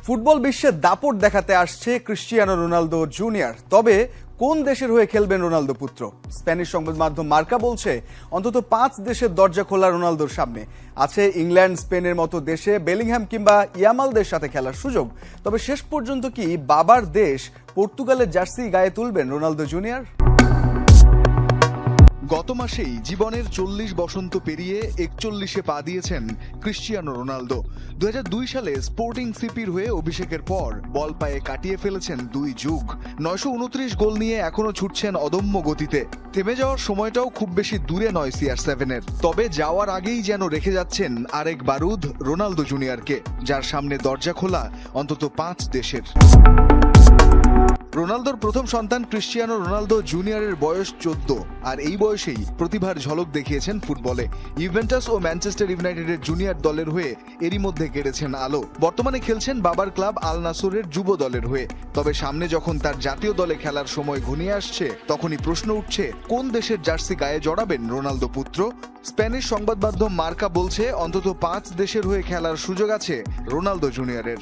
Football বিশ্বে দাপট দেখাতে আসছে ক্রিস্টিয়ানো রোনালদো জুনিয়র। তবে কোন দেশের হয়ে খেলবেন রোনালদো পুত্র? স্প্যানিশ সংবাদ মাধ্যম মার্কা বলছে অন্তত 5 দেশের দরজা খোলা রোনালদোর সামনে। আছে ইংল্যান্ড, স্পেনের মতো দেশে বেলিংহাম কিংবা ইয়ামালদের সাথে খেলার সুযোগ। তবে শেষ পর্যন্ত কি বাবার দেশ পর্তুগালের জার্সি গায়ে তুলবেন রোনালদো জুনিয়র? গত মাসেই জীবনের 40 বসন্ত পেরিয়ে 41-এ পা দিয়েছেন ক্রিস্টিয়ানো রোনালদো। 2002 সালে স্পোর্টিং সিপির হয়ে অভিষেকের পর বল পায়ে কাটিয়ে ফেলেছেন 2 যুগ। 929 গোল নিয়ে এখনো ছুটছেন অদম্য গতিতে। থেমে যাওয়ার সময়টাও খুব বেশি দূরে নয় CR7-এর। তবে যাওয়ার আগেই যেন রেখে যাচ্ছেন আরেক বারুদ রোনালদো জুনিয়রকে, যার সামনে দরজা খোলা অন্তত 5 দেশের। রোনালদোর প্রথম সন্তান ক্রিস্টিয়ানো রোনালদো জুনিয়রের বয়স 14, আর এই বয়সেই প্রতিভার ঝলক দেখিয়েছেন ফুটবলে। ইউভেন্টাস ও ম্যানচেস্টার ইউনাইটেডের জুনিয়র দলের হয়ে এরই মধ্যে কেড়েছেন আলো। বর্তমানে খেলছেন বাবার ক্লাব আল নাসরের যুব দলের হয়ে। তবে সামনে যখন তার জাতীয় দলে খেলার সময় ঘনিয়ে আসছে, তখনই প্রশ্ন উঠছে কোন দেশের জার্সি গায়ে জড়াবেন রোনালদো পুত্র। স্প্যানিশ সংবাদ মাধ্যম মার্কা বলছে অন্তত 5 দেশের হয়ে খেলার সুযোগ আছে রোনালদো জুনিয়রের।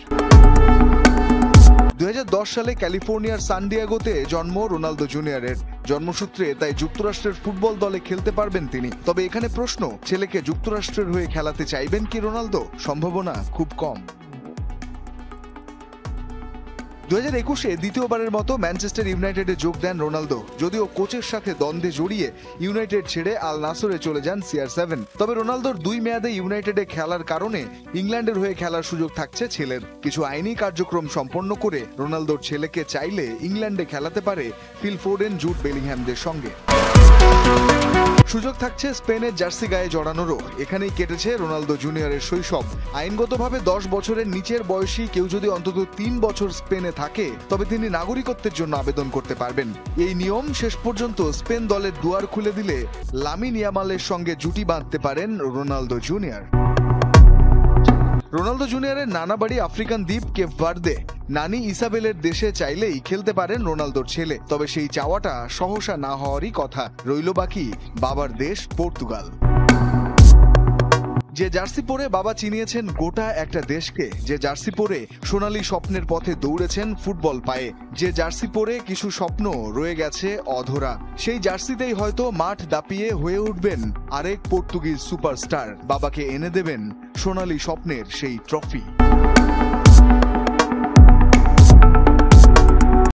2010 সালে ক্যালিফোর্নিয়ার সান ডিয়েগোতে জন্ম রোনালদো জুনিয়রের। জন্মসূত্রে তাই যুক্তরাষ্ট্রের ফুটবল দলে খেলতে পারবেন তিনি। তবে এখানে প্রশ্ন, ছেলেকে যুক্তরাষ্ট্রের হয়ে খেলাতে চাইবেন কি রোনালদো? সম্ভাবনা খুব কম। 2021-এ দ্বিতীয়বারের মতো ম্যানচেস্টার ইউনাইটেডে যোগ দেন রোনালদো। যদিও কোচের সাথে দ্বন্দ্বে জড়িয়ে ইউনাইটেড ছেড়ে আল নাসরে চলে যান CR7। তবে রোনালদোর 2 মেয়াদে ইউনাইটেডে খেলার কারণে ইংল্যান্ডের হয়ে খেলার সুযোগ থাকছে ছেলের। কিছু আইনি কার্যক্রম সম্পন্ন করে রোনালদোর ছেলেকে চাইলে ইংল্যান্ডে খেলাতে পারে ফিল ফোডেন, জুড বেলিংহ্যামদের সঙ্গে। সুযোগ থাকছে স্পেনের জার্সি গায়ে জড়ানোরও। এখানেই কেটেছে রোনালদো জুনিয়রের শৈশব। আইনগতভাবে 10 বছরের নিচের বয়সী কেউ যদি অন্তত 3 বছর স্পেনে থাকে, তবে তিনি নাগরিকত্বের জন্য আবেদন করতে পারবেন। এই নিয়ম শেষ পর্যন্ত স্পেন দলের দুয়ার খুলে দিলে লামিন ইয়ামালের সঙ্গে জুটি বাঁধতে পারেন রোনালদো জুনিয়র। রোনালদো জুনিয়রের নানা বাড়ি আফ্রিকান দ্বীপ কেপ ভার্দে। নানি ইসাবেলের দেশে চাইলেই খেলতে পারেন রোনালদোর ছেলে। তবে সেই চাওয়াটা সহসা না হওয়ারই কথা। রইল বাকি বাবার দেশ পর্তুগাল। যে জার্সি পরে বাবা চিনিয়েছেন গোটা একটা দেশকে, যে জার্সি পরে সোনালী স্বপ্নের পথে দৌড়েছেন ফুটবল পায়ে, যে জার্সি পরে কিছু স্বপ্ন রয়ে গেছে অধরা, সেই জার্সিতেই হয়তো মাঠ দাপিয়ে হয়ে উঠবেন আরেক পর্তুগিজ সুপারস্টার। বাবাকে এনে দেবেন সোনালী স্বপ্নের সেই ট্রফি।